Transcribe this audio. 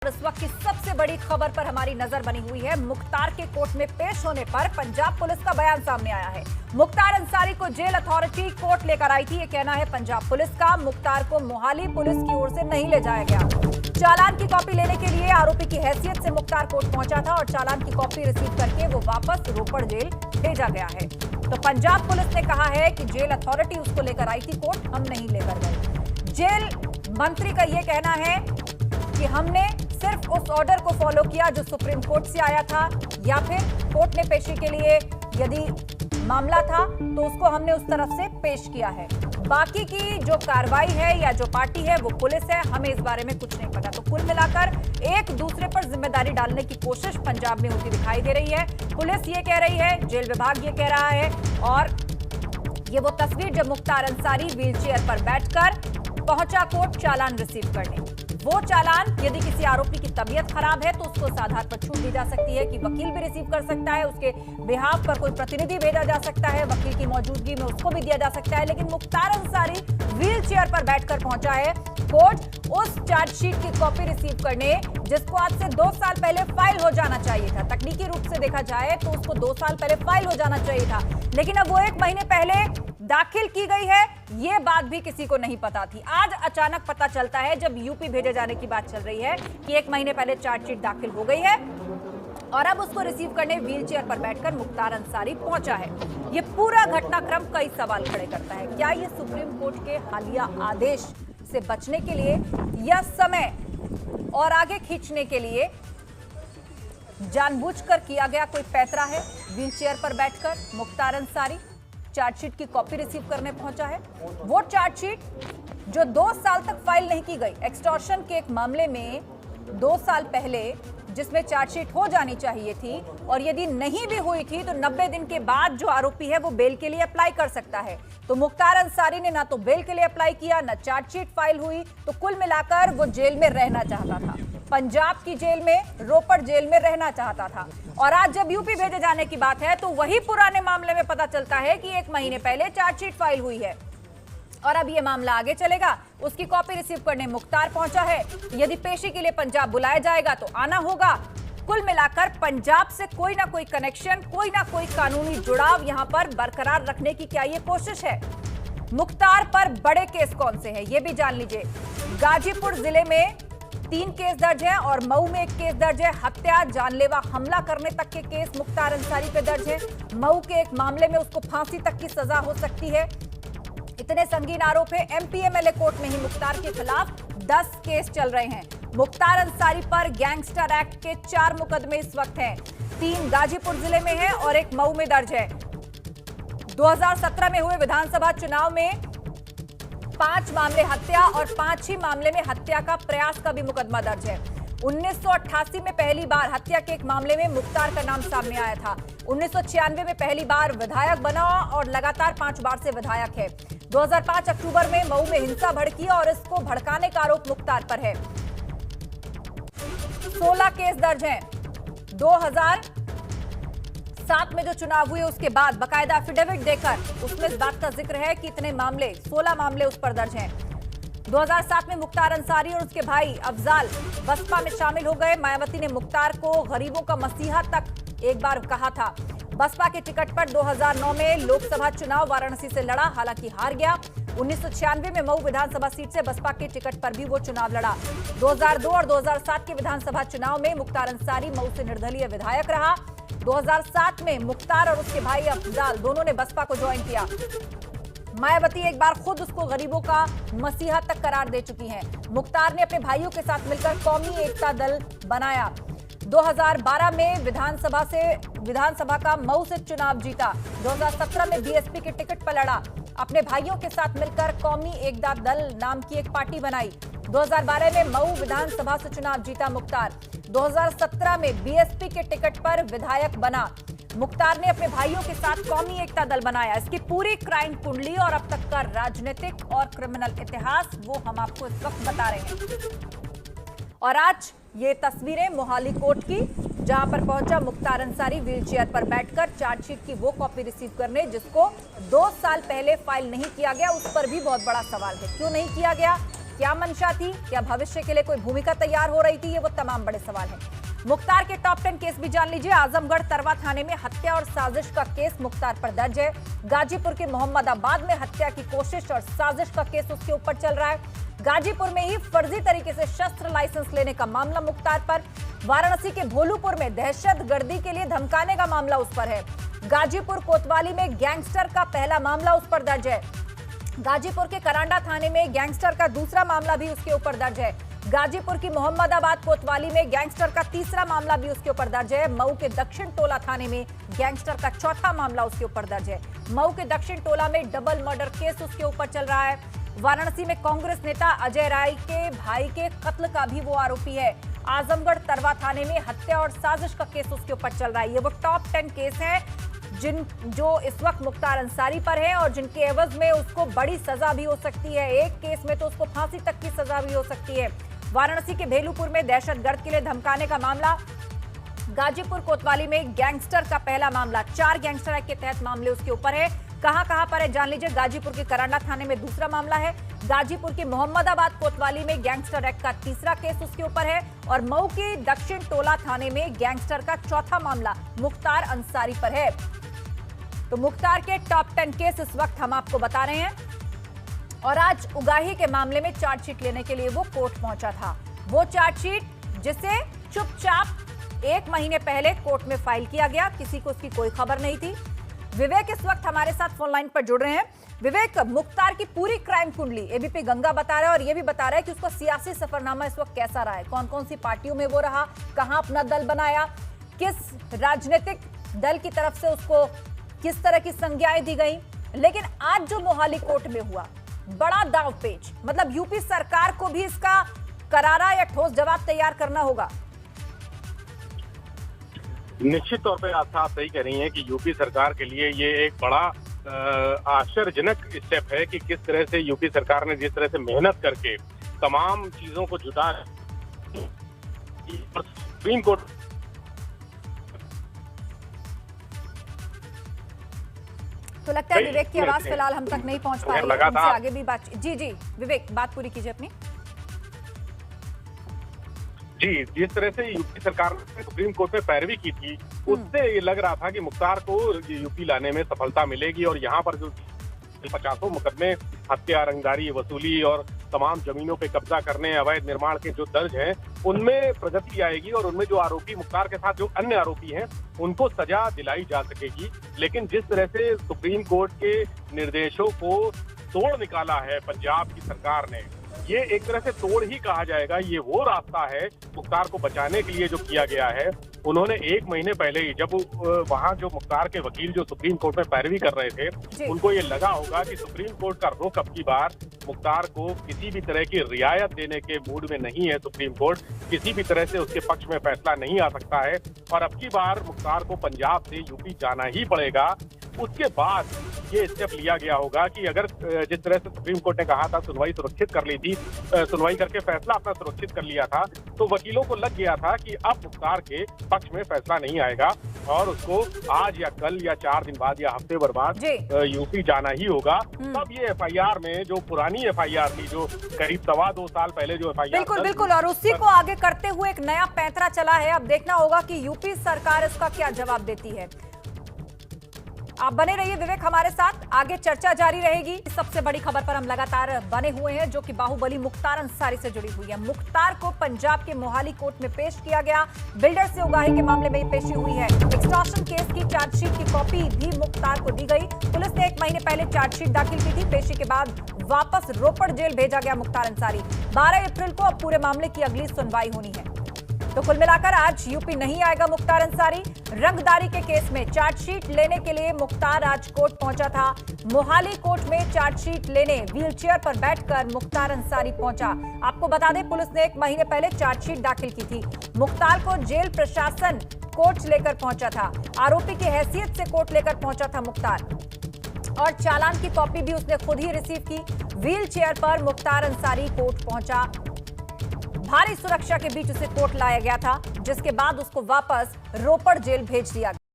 इस वक्त की सबसे बड़ी खबर पर हमारी नजर बनी हुई है। मुख्तार के कोर्ट में पेश होने पर पंजाब पुलिस का बयान सामने आया है। मुख्तार अंसारी को जेल अथॉरिटी कोर्ट लेकर आई थी, ये कहना है पंजाब पुलिस का। मुख्तार को मोहाली पुलिस की ओर से नहीं ले जाया गया। चालान की कॉपी लेने के लिए आरोपी की हैसियत से मुख्तार कोर्ट पहुंचा था और चालान की कॉपी रिसीव करके वो वापस रोपड़ जेल भेजा गया है। तो पंजाब पुलिस ने कहा है कि जेल अथॉरिटी उसको लेकर आई थी कोर्ट, हम नहीं लेकर गए। जेल मंत्री का यह कहना है कि हमने सिर्फ उस ऑर्डर को फॉलो किया जो सुप्रीम कोर्ट से आया था, या फिर कोर्ट ने पेशी के लिए यदि मामला था तो उसको हमने उस तरफ से पेश किया है। बाकी की जो कार्रवाई है या जो पार्टी है वो पुलिस है, हमें इस बारे में कुछ नहीं पता। तो कुल मिलाकर एक दूसरे पर जिम्मेदारी डालने की कोशिश पंजाब में होती दिखाई दे रही है। पुलिस ये कह रही है, जेल विभाग ये कह रहा है, और ये वो तस्वीर जब मुख्तार अंसारी व्हीलचेयर पर बैठकर पहुंचा कोर्ट चालान रिसीव करने। वो चालान यदि किसी आरोपी की तबीयत खराब है तो उसको इस आधार पर छूट दी जा सकती है कि वकील भी रिसीव कर सकता है, उसके बिहाफ पर कोई प्रतिनिधि भेजा जा सकता है, वकील की मौजूदगी में उसको भी दिया जा सकता है। लेकिन मुख्तार अंसारी व्हील चेयर पर बैठकर पहुंचा है कोर्ट उस चार्जशीट की कॉपी रिसीव करने जिसको आज से 2 साल पहले फाइल हो जाना चाहिए था। तकनीकी रूप से देखा जाए तो उसको 2 साल पहले फाइल हो जाना चाहिए था, लेकिन अब वो 1 महीने पहले दाखिल की गई है, ये बात भी किसी को नहीं पता थी। आज अचानक पता चलता है जब यूपी भेजे जाने की बात चल रही है कि 1 महीने पहले चार्जशीट दाखिल हो गई है और अब उसको रिसीव करने व्हीलचेयर पर बैठकर मुख्तार अंसारी पहुंचा है। ये पूरा घटनाक्रम कई सवाल खड़े करता है। क्या ये सुप्रीम कोर्ट के हालिया आदेश से बचने के लिए या समय और आगे खींचने के लिए जानबूझकर किया गया कोई पैतरा है? व्हीलचेयर पर बैठकर मुख्तार अंसारी चार्जशीट की कॉपी रिसीव करने पहुंचा है। वो चार्जशीट जो 2 साल तक फाइल नहीं की गई, एक्सटॉर्शन के एक मामले में 2 साल पहले जिसमें चार्जशीट हो जानी चाहिए थी, और यदि नहीं भी हुई थी तो 90 दिन के बाद जो आरोपी है वो बेल के लिए अप्लाई कर सकता है। तो मुख्तार अंसारी ने ना तो बेल के लिए अप्लाई किया, ना चार्जशीट फाइल हुई। तो कुल मिलाकर वो जेल में रहना चाहता था, पंजाब की जेल में, रोपड़ जेल में रहना चाहता था। और आज जब यूपी भेजे जाने की बात है तो वही पुराने मामले में पता चलता है कि 1 महीने पहले चार्जशीट फाइल हुई है और अब ये मामला आगे चलेगा। उसकी कॉपी रिसीव करने मुख्तार पहुंचा है। यदि पेशी के लिए पंजाब बुलाया जाएगा तो आना होगा। कुल मिलाकर पंजाब से कोई ना कोई कनेक्शन, कोई ना कोई कानूनी जुड़ाव यहां पर बरकरार रखने की क्या ये कोशिश है? मुख्तार पर बड़े केस कौन से हैं ये भी जान लीजिए। गाजीपुर जिले में 3 केस दर्ज है और मऊ में 1 केस दर्ज है। हत्या, जानलेवा हमला करने तक के केस मुख्तार अंसारी पे दर्ज है। मऊ के एक मामले में उसको फांसी तक की सजा हो सकती है। इतने संगीन आरोप है। एमपीएमएलए कोर्ट में ही मुख्तार के खिलाफ 10 केस चल रहे हैं। मुख्तार अंसारी पर गैंगस्टर एक्ट के 4 मुकदमे इस वक्त हैं। 3 गाजीपुर जिले में है और 1 मऊ में दर्ज है। 2017 में हुए विधानसभा चुनाव में 5 मामले हत्या और 5 ही मामले में हत्या का प्रयास का भी मुकदमा दर्ज है। 1988 में पहली बार हत्या के एक मामले में मुख्तार का नाम सामने आया था। 1996 में पहली बार विधायक बना और लगातार 5 बार से विधायक है। 2005 अक्टूबर में मऊ में हिंसा भड़की और इसको भड़काने का आरोप मुख्तार पर है। 16 केस दर्ज हैं। 2007 में जो चुनाव हुए उसके बाद बाकायदा एफिडेविट देकर उसमें इस बात का जिक्र है कि इतने मामले, 16 मामले उस पर दर्ज हैं। 2007 में मुख्तार अंसारी और उसके भाई अफजाल बसपा में शामिल हो गए। मायावती ने मुख्तार को गरीबों का मसीहा तक एक बार कहा था। बसपा के टिकट पर 2009 में लोकसभा चुनाव वाराणसी से लड़ा, हालांकि हार गया। 1996 में मऊ विधानसभा सीट से बसपा के टिकट पर भी वो चुनाव लड़ा। 2002 और 2007 के विधानसभा चुनाव में मुख्तार अंसारी मऊ से निर्दलीय विधायक रहा। 2007 में मुख्तार और उसके भाई अफजाल दोनों ने बसपा को ज्वाइन किया। मायावती एक बार खुद उसको गरीबों का मसीहा तक करार दे चुकी हैं। मुख्तार ने अपने भाइयों के साथ मिलकर कौमी एकता दल बनाया। 2012 में विधानसभा का मऊ से चुनाव जीता। 2017 में बीएसपी के टिकट पर लड़ा। अपने भाइयों के साथ मिलकर कौमी एकता दल नाम की एक पार्टी बनाई। 2012 में मऊ विधानसभा से चुनाव जीता मुख्तार। 2017 में बीएसपी के टिकट पर विधायक बना। मुख्तार ने अपने भाइयों के साथ कौमी एकता दल बनाया। इसकी पूरी क्राइम कुंडली और अब तक का राजनीतिक और क्रिमिनल इतिहास वो हम आपको इस वक्त बता रहे हैं। और आज ये तस्वीरें मोहाली कोर्ट की, जहां पर पहुंचा मुख्तार अंसारी व्हीलचेयर पर बैठकर चार्जशीट की वो कॉपी रिसीव करने जिसको 2 साल पहले फाइल नहीं किया गया। उस पर भी बहुत बड़ा सवाल है, क्यों नहीं किया गया? क्या मंशा थी? क्या भविष्य के लिए कोई भूमिका तैयार हो रही थी? ये वो तमाम बड़े सवाल हैं। मुख्तार के टॉप 10 केस भी जान लीजिए। आजमगढ़ तरवा थाने में हत्या और साजिश का केस मुख्तार पर दर्ज है। गाजीपुर के मोहम्मदाबाद में हत्या की कोशिश और साजिश का केस उसके ऊपर चल रहा है। गाजीपुर में ही फर्जी तरीके से शस्त्र लाइसेंस लेने का मामला मुख्तार पर। वाराणसी के भोलूपुर में दहशतगर्दी के लिए धमकाने का मामला उस पर है। गाजीपुर कोतवाली में गैंगस्टर का पहला मामला उस पर दर्ज है। गाजीपुर के करांडा थाने में गैंगस्टर का दूसरा मामला भी उसके ऊपर दर्ज है। गाजीपुर की मोहम्मदाबाद कोतवाली में गैंगस्टर का तीसरा मामला भी उसके ऊपर दर्ज है। मऊ के दक्षिण टोला थाने में गैंगस्टर का चौथा मामला उसके ऊपर दर्ज है। मऊ के दक्षिण टोला में डबल मर्डर केस उसके ऊपर चल रहा है। वाराणसी में कांग्रेस नेता अजय राय के भाई के कत्ल का भी वो आरोपी है। आजमगढ़ तरवा थाने में हत्या और साजिश का केस उसके ऊपर चल रहा है। ये वो टॉप 10 केस हैं जो इस वक्त मुख्तार अंसारी पर है और जिनके एवज में उसको बड़ी सजा भी हो सकती है। एक केस में तो उसको फांसी तक की सजा भी हो सकती है। वाराणसी के भेलूपुर में दहशतगर्द के लिए धमकाने का मामला। गाजीपुर कोतवाली में गैंगस्टर का पहला मामला। 4 गैंगस्टर एक्ट के तहत मामले उसके ऊपर है। कहां पर है जान लीजिए। गाजीपुर के करांडा थाने में दूसरा मामला है। गाजीपुर के मोहम्मदाबाद कोतवाली में गैंगस्टर एक्ट का तीसरा केस उसके ऊपर है और मऊ के दक्षिण टोला थाने में गैंगस्टर का चौथा मामला मुख्तार अंसारी पर है। तो मुख्तार के टॉप 10 केस इस वक्त हम आपको बता रहे हैं। और आज उगाही के मामले में चार्जशीट लेने के लिए वो कोर्ट पहुंचा था। वो चार्जशीट जिसे चुपचाप 1 महीने पहले कोर्ट में फाइल किया गया, किसी को उसकी कोई खबर नहीं थी। विवेक इस वक्त हमारे साथ फोन लाइन पर जुड़ रहे हैं। विवेक, मुख्तार की पूरी क्राइम कुंडली एबीपी गंगा बता रहा है और ये भी बता रहा है कि उसका सियासी सफरनामा इस वक्त कैसा रहा है, कौन कौन सी पार्टियों में वो रहा, कहां अपना दल बनाया, किस राजनीतिक दल की तरफ से उसको किस तरह की संज्ञाएं दी गई। लेकिन आज जो मोहाली कोर्ट में हुआ, बड़ा दांवपेच, मतलब यूपी सरकार को भी इसका करारा या ठोस जवाब तैयार करना होगा। निश्चित तौर पे आप सही कह रही हैं कि यूपी सरकार के लिए ये एक बड़ा आश्चर्यजनक स्टेप है कि किस तरह से यूपी सरकार ने जिस तरह से मेहनत करके तमाम चीजों को जुटा सुप्रीम कोर्ट। तो लगता है विवेक की आवाज फिलहाल हम तक नहीं पहुंच पा रही है। उनसे आगे भी बात। जी विवेक, बात पूरी कीजिए अपनी। जी, जिस तरह से यूपी सरकार ने सुप्रीम कोर्ट में पैरवी की थी, उससे ये लग रहा था कि मुख्तार को यूपी लाने में सफलता मिलेगी और यहाँ पर जो 50 मुकदमे हत्या, रंगदारी, वसूली और तमाम जमीनों पे कब्जा करने, अवैध निर्माण के जो दर्ज हैं, उनमें प्रगति आएगी और उनमें जो आरोपी मुख्तार के साथ जो अन्य आरोपी हैं उनको सजा दिलाई जा सकेगी। लेकिन जिस तरह से सुप्रीम कोर्ट के निर्देशों को तोड़ निकाला है पंजाब की सरकार ने, ये एक तरह से तोड़ ही कहा जाएगा। ये वो रास्ता है मुख्तार को बचाने के लिए जो किया गया है। उन्होंने 1 महीने पहले ही जब वहां जो मुख्तार के वकील जो सुप्रीम कोर्ट में पैरवी कर रहे थे, उनको ये लगा होगा कि सुप्रीम कोर्ट का रुख अब की बार मुख्तार को किसी भी तरह की रियायत देने के मूड में नहीं है। सुप्रीम कोर्ट किसी भी तरह से उसके पक्ष में फैसला नहीं आ सकता है और अब की बार मुख्तार को पंजाब से यूपी जाना ही पड़ेगा। उसके बाद ये स्टेप लिया गया होगा कि अगर जिस तरह से सुप्रीम कोर्ट ने कहा था सुनवाई सुरक्षित कर ली थी, सुनवाई करके फैसला अपना सुरक्षित कर लिया था, तो वकीलों को लग गया था कि अब मुख्तार के पक्ष में फैसला नहीं आएगा और उसको आज या कल या 4 दिन बाद या हफ्ते भर बाद यूपी जाना ही होगा। तब ये एफआईआर में जो पुरानी एफआईआर थी, जो करीब 2.25 साल पहले जो एफआईआर, बिल्कुल और उसी को आगे करते हुए एक नया पैंतरा चला है। अब देखना होगा कि यूपी सरकार इसका क्या जवाब देती है। आप बने रहिए विवेक हमारे साथ, आगे चर्चा जारी रहेगी। सबसे बड़ी खबर पर हम लगातार बने हुए हैं जो कि बाहुबली मुख्तार अंसारी से जुड़ी हुई है। मुख्तार को पंजाब के मोहाली कोर्ट में पेश किया गया। बिल्डर से उगाही के मामले में पेशी हुई है। एक्सटॉर्शन केस की चार्जशीट की कॉपी भी मुख्तार को दी गई। पुलिस ने 1 महीने पहले चार्जशीट दाखिल की थी। पेशी के बाद वापस रोपड़ जेल भेजा गया मुख्तार अंसारी। 12 अप्रैल को अब पूरे मामले की अगली सुनवाई होनी है। तो कुल मिलाकर आज यूपी नहीं आएगा मुख्तार अंसारी। रंगदारी के केस में चार्जशीट लेने के लिए मुख्तार आज कोर्ट पहुंचा था। मोहाली कोर्ट में चार्जशीट लेने व्हीलचेयर पर बैठकर मुख्तार अंसारी पहुंचा। आपको बता दें, पुलिस ने 1 महीने पहले चार्जशीट दाखिल की थी। मुख्तार को जेल प्रशासन कोर्ट लेकर पहुंचा था। आरोपी की हैसियत से कोर्ट लेकर पहुंचा था मुख्तार और चालान की कॉपी भी उसने खुद ही रिसीव की। व्हीलचेयर पर मुख्तार अंसारी कोर्ट पहुंचा। भारी सुरक्षा के बीच उसे कोर्ट लाया गया था, जिसके बाद उसको वापस रोपड़ जेल भेज दिया गया।